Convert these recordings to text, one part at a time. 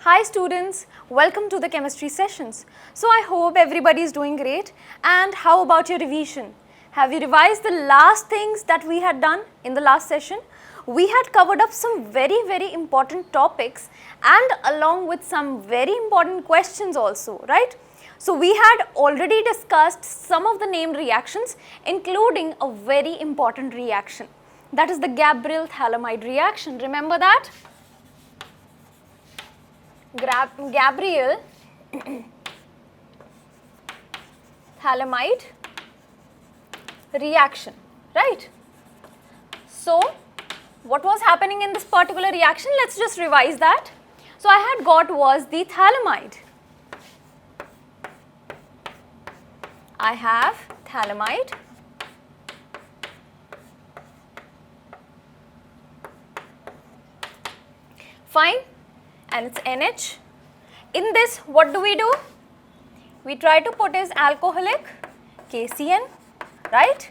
Hi students, welcome to the chemistry sessions. So I hope everybody is doing great, and how about your revision? Have you revised the last things that we had done in the last session? We had covered up some very important topics and along with some very important questions also, right? So we had already discussed some of the named reactions, including a very important reaction, that is the Gabriel Thalamide reaction. Remember that? Gabriel Thalamide reaction, right? So what was happening in this particular reaction? Let's just revise that. So I had got was the thalamide. I have thalamide. Fine, and it's NH. In this, what do? We try to put is alcoholic KCN, right?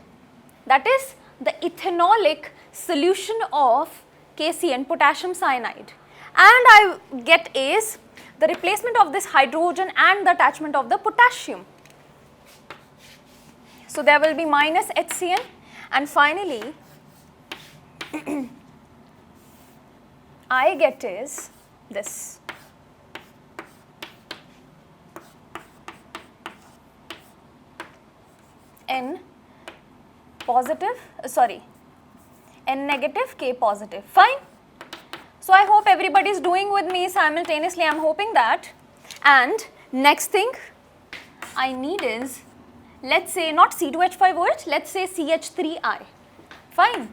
That is the ethanolic solution of KCN, potassium cyanide. And I get is the replacement of this hydrogen and the attachment of the potassium. So there will be minus HCN, and finally I get is this. N negative, K positive. Fine. So I hope everybody is doing with me simultaneously. I am hoping that. And next thing I need is, let's say not C2H5OH, let's say CH3I. Fine.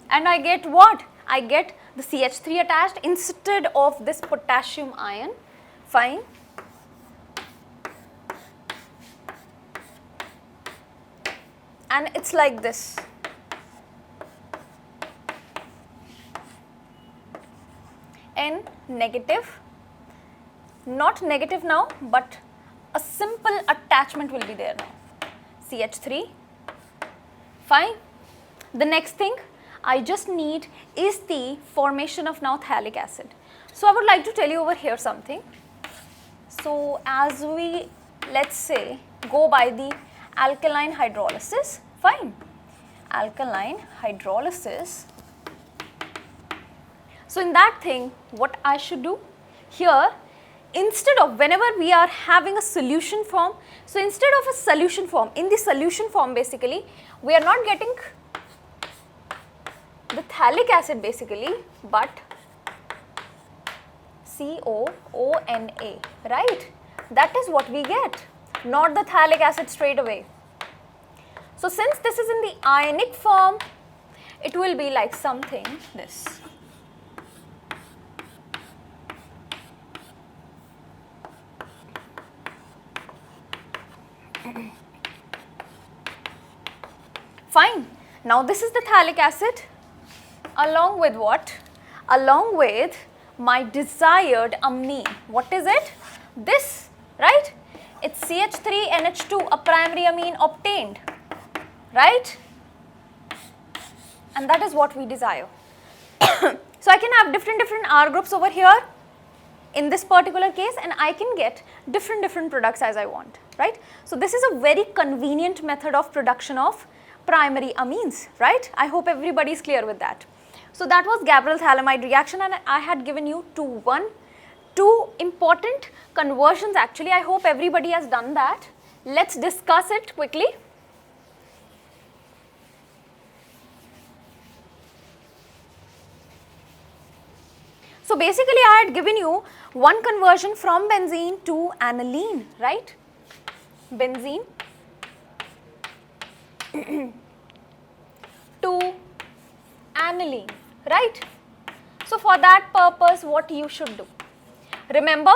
And I get what? I get the CH3 attached instead of this potassium ion. Fine. And it's like this. N negative, not negative now, but a simple attachment will be there now. CH3. Fine. The next thing I just need is the formation of now phthalic acid. So I would like to tell you over here something. So as we, let's say, go by the alkaline hydrolysis, fine, alkaline hydrolysis. So in that thing, what I should do here, instead of whenever we are having a solution form, so instead of a solution form, in the solution form basically, we are not getting the phthalic acid basically, but COONA, right? That is what we get, not the phthalic acid straight away. So since this is in the ionic form, it will be like something this. Fine. Now this is the phthalic acid along with what? Along with my desired amine. What is it? This, right? It's CH3NH2, a primary amine obtained, right? And that is what we desire. So I can have different R groups over here in this particular case, and I can get different products as I want, right? So this is a very convenient method of production of primary amines, right? I hope everybody is clear with that. So that was Gabriel Thalamide reaction, and I had given you two important conversions actually. I hope everybody has done that. Let's discuss it quickly. So basically I had given you one conversion from benzene to aniline, right? Benzene to aniline, right? So for that purpose, what you should do? Remember,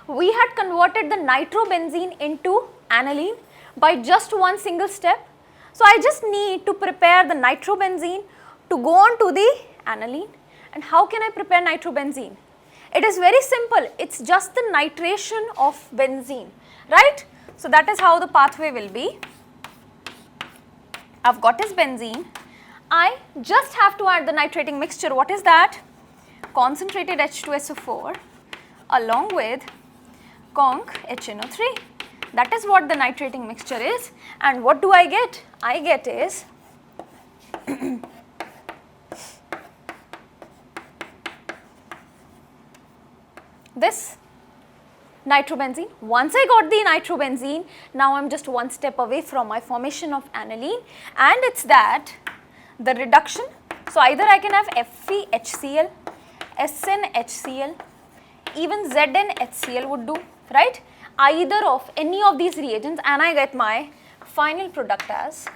we had converted the nitrobenzene into aniline by just one single step. So I just need to prepare the nitrobenzene to go on to the aniline. And how can I prepare nitrobenzene? It is very simple. It's just the nitration of benzene, right? So that is how the pathway will be. I've got this benzene. I just have to add the nitrating mixture. What is that? concentrated H2SO4 along with conc HNO3. That is what the nitrating mixture is. And what do I get? I get is this nitrobenzene. Once I got the nitrobenzene, now I am just one step away from my formation of aniline, and it's that the reduction. So either I can have FeHCl, SnHCl, even ZnHCl would do, right? Either of any of these reagents, and I get my final product as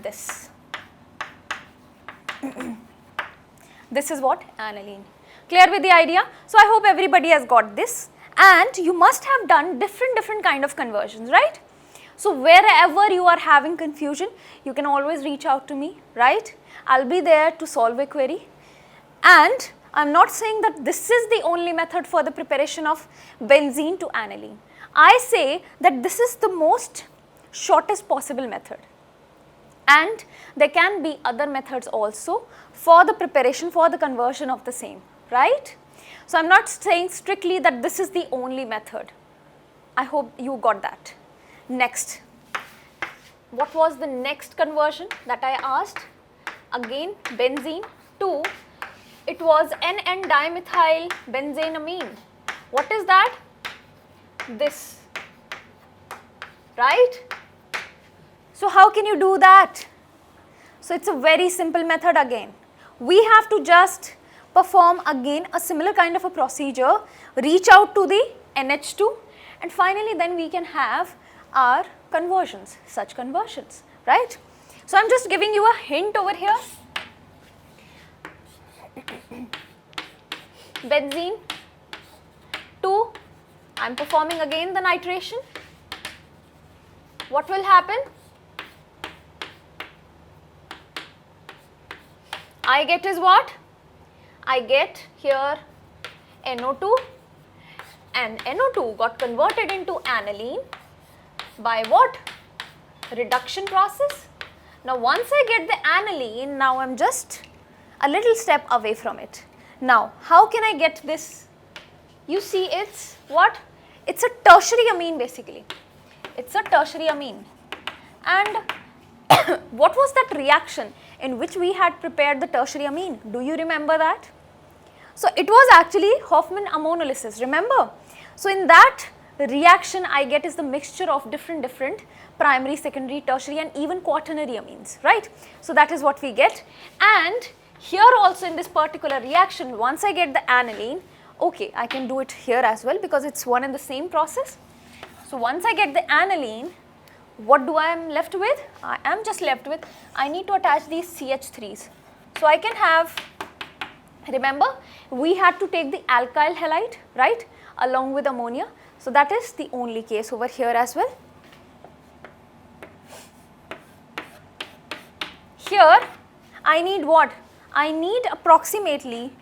this. This is what? Aniline. Clear with the idea? So I hope everybody has got this, and you must have done different kind of conversions, right? So wherever you are having confusion, you can always reach out to me, right? I'll be there to solve a query. And I'm not saying that this is the only method for the preparation of benzene to aniline. I say that this is the most shortest possible method. And there can be other methods also for the preparation, for the conversion of the same, right? So I'm not saying strictly that this is the only method. I hope you got that. Next, what was the next conversion that I asked? Again, benzene to, it was NN-dimethyl benzenamine. What is that? This, right? So how can you do that? So it's a very simple method again. We have to just perform again a similar kind of a procedure, reach out to the NH2, and finally then we can have our conversions, such conversions, right? So I'm just giving you a hint over here. Benzene 2, I'm performing again the nitration. What will happen? I get is what? I get here NO2, and NO2 got converted into aniline by what? Reduction process. Now once I get the aniline, now I'm just a little step away from it. Now how can I get this? You see, it's what? It's a tertiary amine basically. It's a tertiary amine. And what was that reaction in which we had prepared the tertiary amine? Do you remember that? So it was actually Hofmann ammonolysis, remember? So in that reaction I get is the mixture of different primary, secondary, tertiary and even quaternary amines, right? So that is what we get. And here also in this particular reaction, once I get the aniline, okay, I can do it here as well because it's one and the same process. So once I get the aniline, what do I am left with? I am just left with, I need to attach these CH3s. So I can have, remember we had to take the alkyl halide, right, along with ammonia. So that is the only case over here as well. Here I need what? I need approximately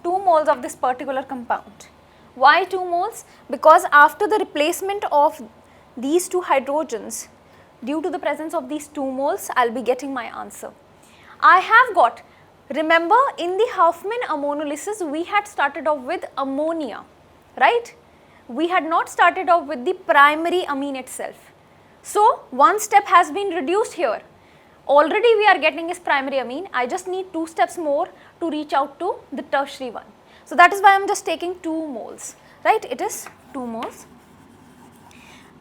2 moles of this particular compound. Why 2 moles? Because after the replacement of these 2 hydrogens, due to the presence of these 2 moles, I will be getting my answer. I have got, remember in the Hofmann ammonolysis we had started off with ammonia, right? We had not started off with the primary amine itself. So one step has been reduced here. Already we are getting is primary amine. I just need 2 steps more to reach out to the tertiary one. So that is why I am just taking 2 moles, right? It is 2 moles.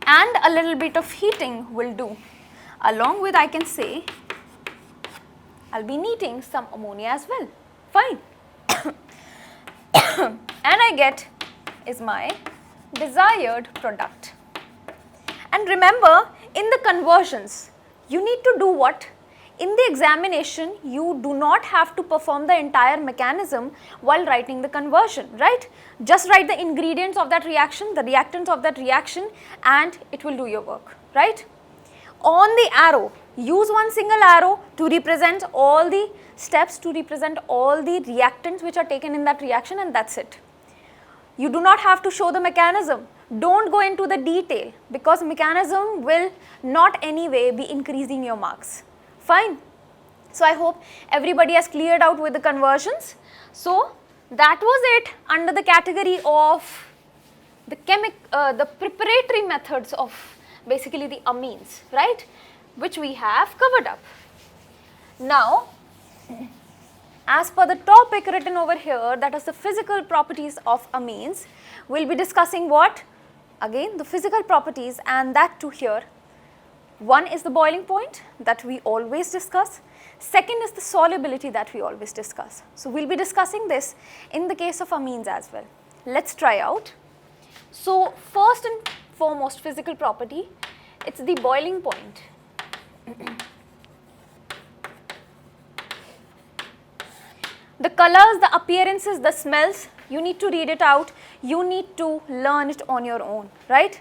And a little bit of heating will do. Along with, I can say, I will be needing some ammonia as well. Fine. And I get is my desired product. And remember, in the conversions, you need to do what? In the examination, you do not have to perform the entire mechanism while writing the conversion, right? Just write the ingredients of that reaction, the reactants of that reaction, and it will do your work, right? On the arrow, use one single arrow to represent all the steps, to represent all the reactants which are taken in that reaction, and that's it. You do not have to show the mechanism. Don't go into the detail because mechanism will not anyway be increasing your marks. Fine. So I hope everybody has cleared out with the conversions. So that was it under the category of the preparatory methods of basically the amines, right, which we have covered up. Now, as per the topic written over here, that is the physical properties of amines, we'll be discussing what? Again, the physical properties, and that too here. One is the boiling point that we always discuss. Second is the solubility that we always discuss. So we'll be discussing this in the case of amines as well. Let's try out. So first and foremost physical property, it's the boiling point. The colors, the appearances, the smells, you need to read it out, you need to learn it on your own, right?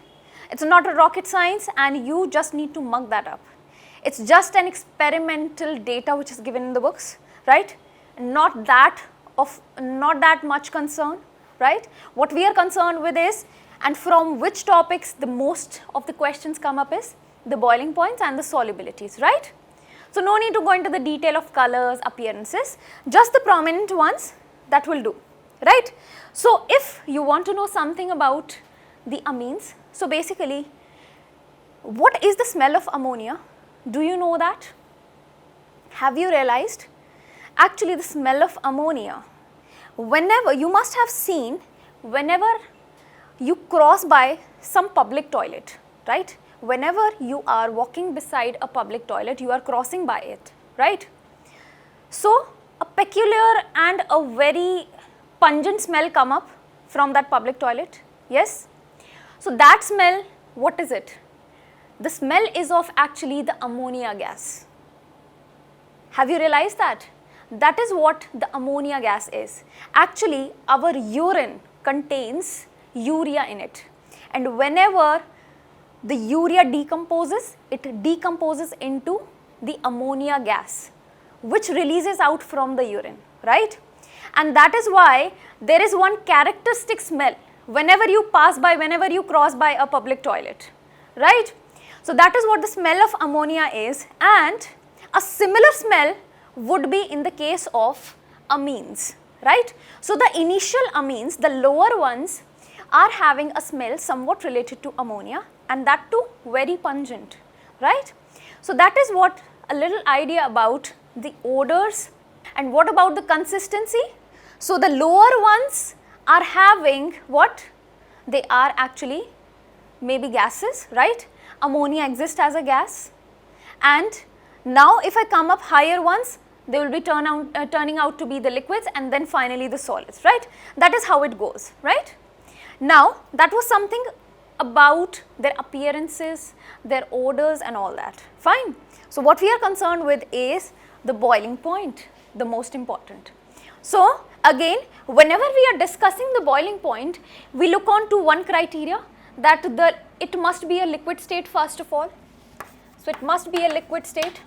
It's not a rocket science and you just need to mug that up. It's just an experimental data which is given in the books, right? Not that much concern, right? What we are concerned with is, and from which topics the most of the questions come up is the boiling points and the solubilities, right? So no need to go into the detail of colors, appearances, just the prominent ones, that will do, right? So if you want to know something about the amines, so basically what is the smell of ammonia? Do you know that? Have you realized? Actually the smell of ammonia, whenever you must have seen, whenever you cross by some public toilet, right? Whenever you are walking beside a public toilet, you are crossing by it, right? So a peculiar and a very pungent smell come up from that public toilet, yes? So that smell, what is it? The smell is of actually the ammonia gas. Have you realized that? That is what the ammonia gas is. Actually, our urine contains urea in it, and whenever the urea decomposes, it decomposes into the ammonia gas, which releases out from the urine, right? And that is why there is one characteristic smell whenever you pass by, whenever you cross by a public toilet, right? So that is what the smell of ammonia is, and a similar smell would be in the case of amines, right? So the initial amines, the lower ones, are having a smell somewhat related to ammonia, and that too very pungent, right? So that is what a little idea about the odors. And what about the consistency? So the lower ones are having what? They are actually maybe gases, right? Ammonia exists as a gas, and now if I come up higher ones, they will be turning out to be the liquids, and then finally the solids, right? That is how it goes, right? Now that was something about their appearances, their odors and all that, fine. So what we are concerned with is the boiling point, the most important. So again, whenever we are discussing the boiling point, we look on to one criteria, that it must be a liquid state first of all. So it must be a liquid state,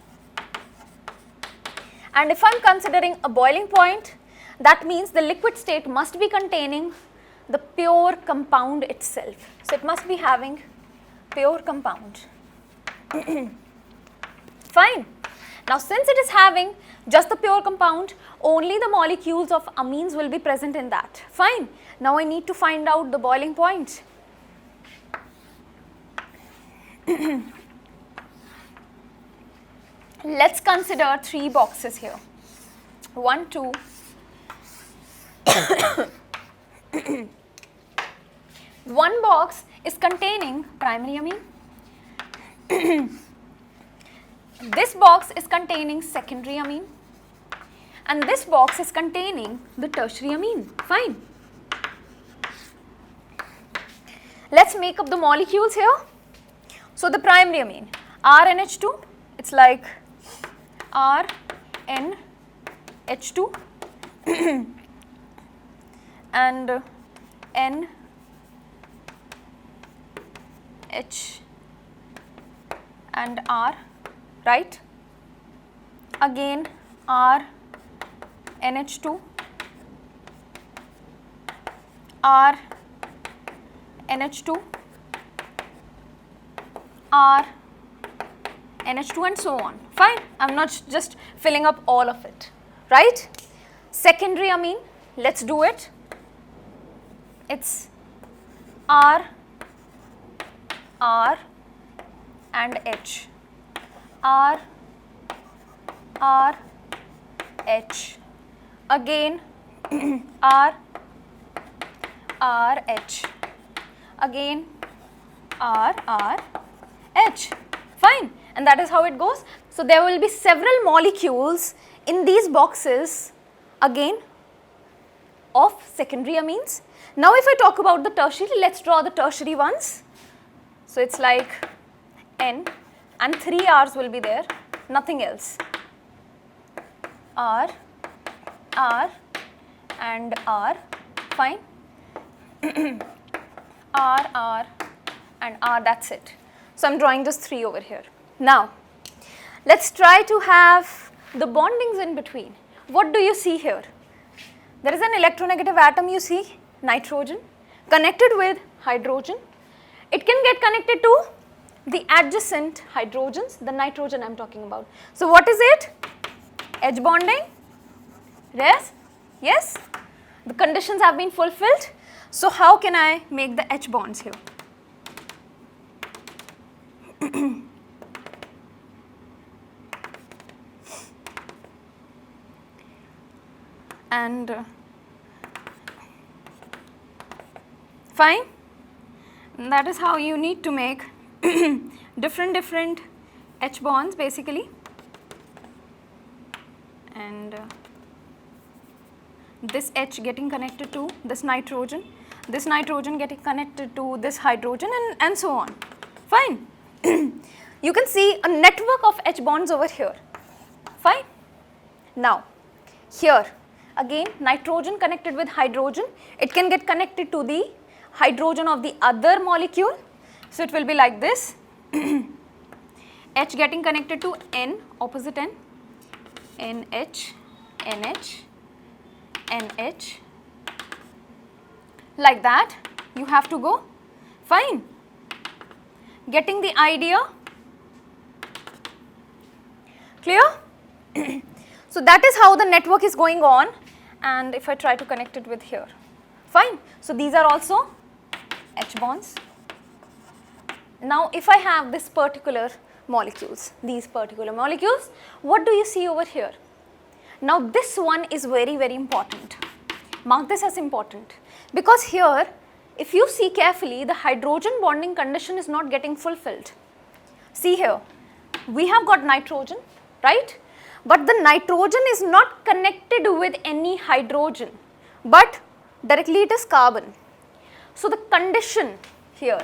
and if I am considering a boiling point, that means the liquid state must be containing the pure compound itself. So it must be having pure compound. Fine. Now since it is having just the pure compound, only the molecules of amines will be present in that. Fine. Now I need to find out the boiling point. Let's consider 3 boxes here. 1, 2. One box is containing primary amine. This box is containing secondary amine, and this box is containing the tertiary amine. Fine. Let's make up the molecules here. So the primary amine, RNH2, it's like RNH2 and NH and R, right? Again RNH2, RNH2, RNH2 and so on. Fine, I am not just filling up all of it, right? Secondary amine, let's do it. It's R, R and H. R, R, H. Again R, R, H. Again R, R, H. Fine. And that is how it goes. So there will be several molecules in these boxes again of secondary amines. Now if I talk about the tertiary, let's draw the tertiary ones. So it's like N and 3 R's will be there, nothing else. R, R and R, fine. R, R and R, that's it. So I'm drawing just 3 over here. Now let's try to have the bondings in between. What do you see here? There is an electronegative atom, you see, nitrogen, connected with hydrogen. It can get connected to the adjacent hydrogens, the nitrogen I am talking about. So what is it? H bonding? Yes? Yes? The conditions have been fulfilled. So how can I make the H bonds here? And fine. And that is how you need to make different H bonds basically. And this H getting connected to this nitrogen getting connected to this hydrogen, and so on. Fine. You can see a network of H bonds over here. Fine. Now here again nitrogen connected with hydrogen, it can get connected to the hydrogen of the other molecule. So it will be like this. H getting connected to N, opposite N, NH, NH, NH, like that you have to go. Fine. Getting the idea? Clear? So that is how the network is going on, and if I try to connect it with here. Fine. So these are also H bonds. Now if I have this particular molecules, these particular molecules, what do you see over here? Now this one is very important. Mark this as important, because here if you see carefully, the hydrogen bonding condition is not getting fulfilled. See here, we have got nitrogen, right? But the nitrogen is not connected with any hydrogen, but directly it is carbon. So the condition here,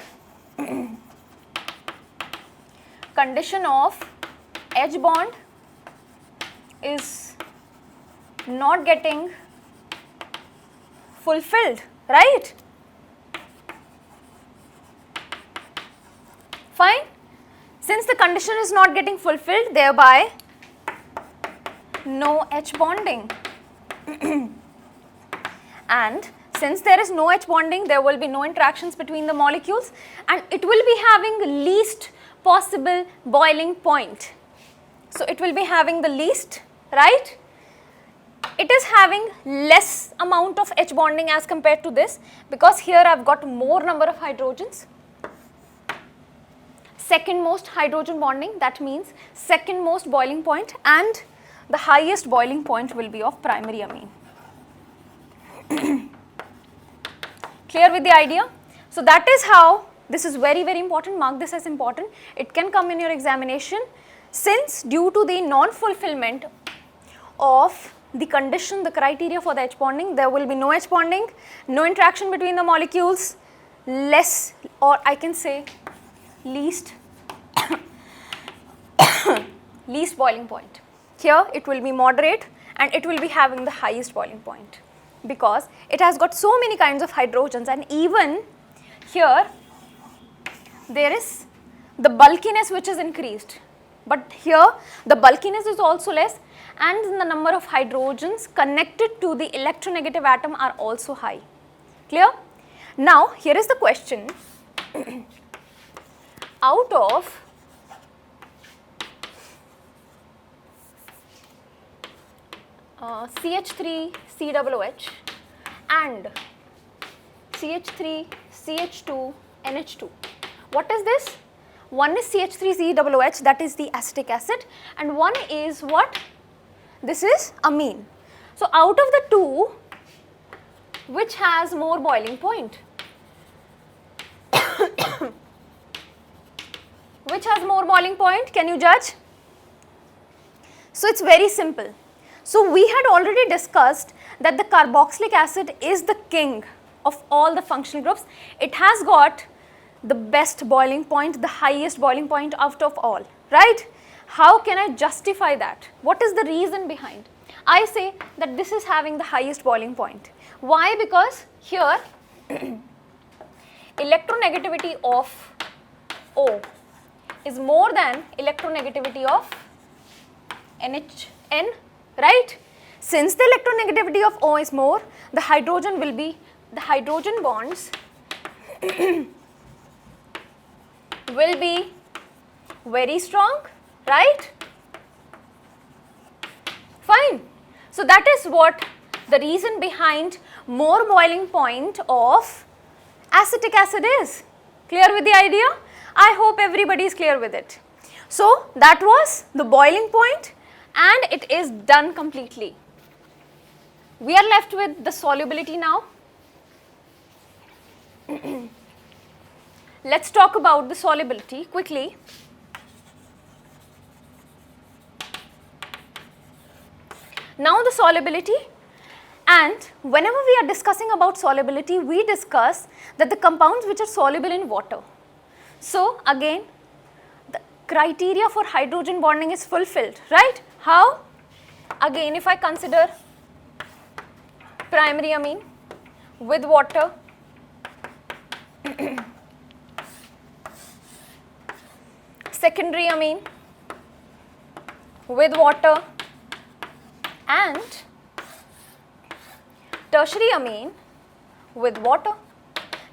condition of H bond is not getting fulfilled, right? Fine. Since the condition is not getting fulfilled, thereby no H bonding. And since there is no H bonding, there will be no interactions between the molecules, and it will be having least possible boiling point. So it will be having the least, right? It is having less amount of H bonding as compared to this, because here I have got more number of hydrogens. Second most hydrogen bonding, that means second most boiling point, and the highest boiling point will be of primary amine. Clear with the idea? So that is how, this is very important, mark this as important, it can come in your examination. Since due to the non-fulfillment of the condition, the criteria for the H bonding, there will be no H bonding, no interaction between the molecules, less, or I can say least least boiling point. Here it will be moderate, and it will be having the highest boiling point, because it has got so many kinds of hydrogens, and even here there is the bulkiness which is increased, but here the bulkiness is also less, and the number of hydrogens connected to the electronegative atom are also high. Clear? Now here is the question. Out of CH3 COOH, and CH3, CH2, NH2. What is this? One is CH3COOH, that is the acetic acid, and one is what? This is amine. So out of the two, which has more boiling point? Which has more boiling point? Can you judge? So it's very simple. So we had already discussed that the carboxylic acid is the king of all the functional groups. It has got the best boiling point, the highest boiling point out of all, right? How can I justify that? What is the reason behind? I say that this is having the highest boiling point. Why? Because here electronegativity of O is more than electronegativity of NHN, right? Since the electronegativity of O is more, the hydrogen bonds will be very strong, right? Fine. So that is what the reason behind more boiling point of acetic acid is. Clear with the idea? I hope everybody is clear with it. So that was the boiling point and it is done completely. We are left with the solubility now. Let's talk about the solubility quickly. Now the solubility, and whenever we are discussing about solubility, we discuss that the compounds which are soluble in water. So again, the criteria for hydrogen bonding is fulfilled, right? How? Again, if I consider primary amine with water, secondary amine with water, and tertiary amine with water.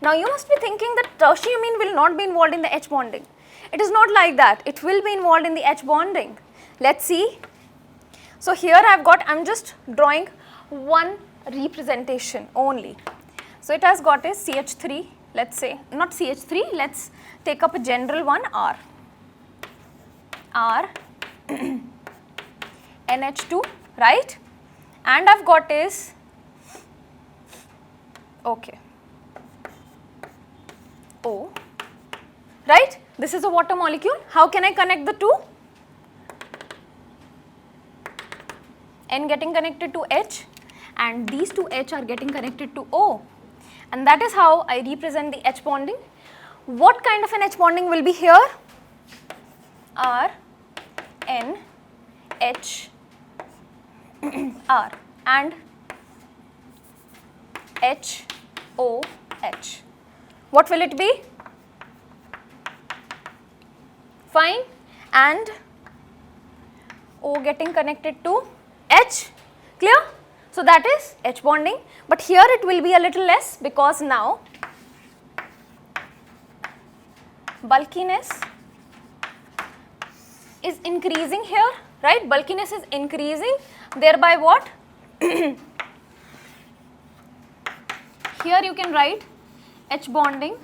Now you must be thinking that tertiary amine will not be involved in the H bonding. It is not like that. It will be involved in the H bonding. Let's see. So here I'm just drawing one representation only. So it has got a CH3, let's say, not CH3, let's take up a general one, R. NH2, right? And I've got is, okay, O, right? This is a water molecule. How can I connect the two? N getting connected to H and these two H are getting connected to O, and that is how I represent the H bonding. What kind of an H bonding will be here? R, N, H, R and H, O, H. What will it be? Fine, and O getting connected to H, clear? So that is H bonding, but here it will be a little less because now bulkiness is increasing here, right? Bulkiness is increasing, thereby what? Here you can write H bonding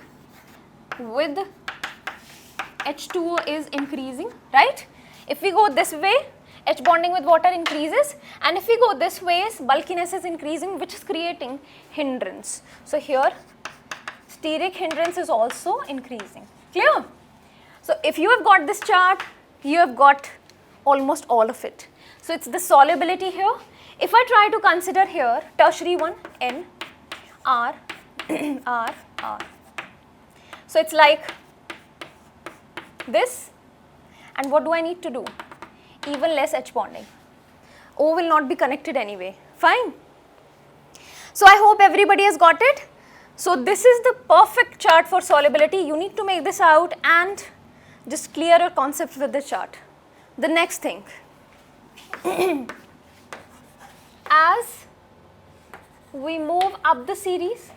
with H2O is increasing, right? If we go this way, H bonding with water increases, and if we go this way, bulkiness is increasing, which is creating hindrance. So here steric hindrance is also increasing. Clear? So if you have got this chart, you have got almost all of it. So it's the solubility here. If I try to consider here tertiary one, N, R, R, R. So it's like this, and what do I need to do? Even less H bonding. O will not be connected anyway. Fine. So I hope everybody has got it. So this is the perfect chart for solubility. You need to make this out and just clear your concept with the chart. The next thing, as we move up the series,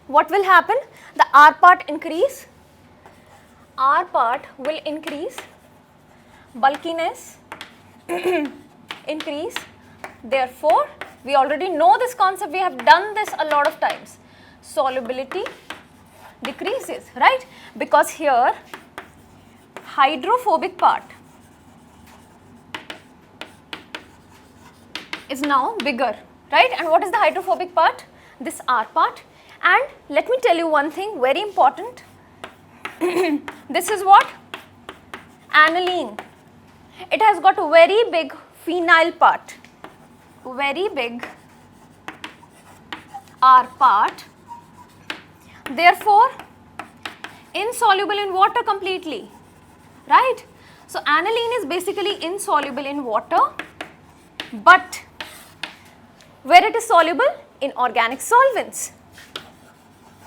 what will happen? The R part increase. R part will increase, bulkiness increase. Therefore, we already know this concept, we have done this a lot of times. Solubility decreases, right? Because here hydrophobic part is now bigger, right? And what is the hydrophobic part? This R part. And let me tell you one thing very important. This is what? Aniline. It has got a very big phenyl part, very big R part. Therefore, insoluble in water completely, right? So, aniline is basically insoluble in water, but where it is soluble? In organic solvents.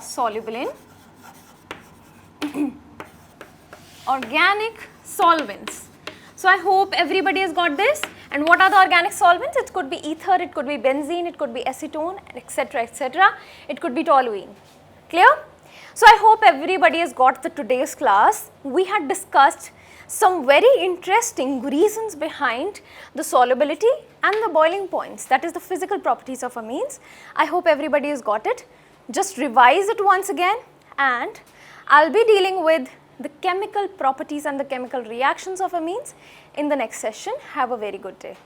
Soluble in organic solvents. So, I hope everybody has got this. And what are the organic solvents? It could be ether, it could be benzene, it could be acetone, etc., etc. It could be toluene. Clear? So, I hope everybody has got the today's class. We had discussed some very interesting reasons behind the solubility and the boiling points, that is the physical properties of amines. I hope everybody has got it. Just revise it once again, and I will be dealing with the chemical properties and the chemical reactions of amines in the next session. Have a very good day.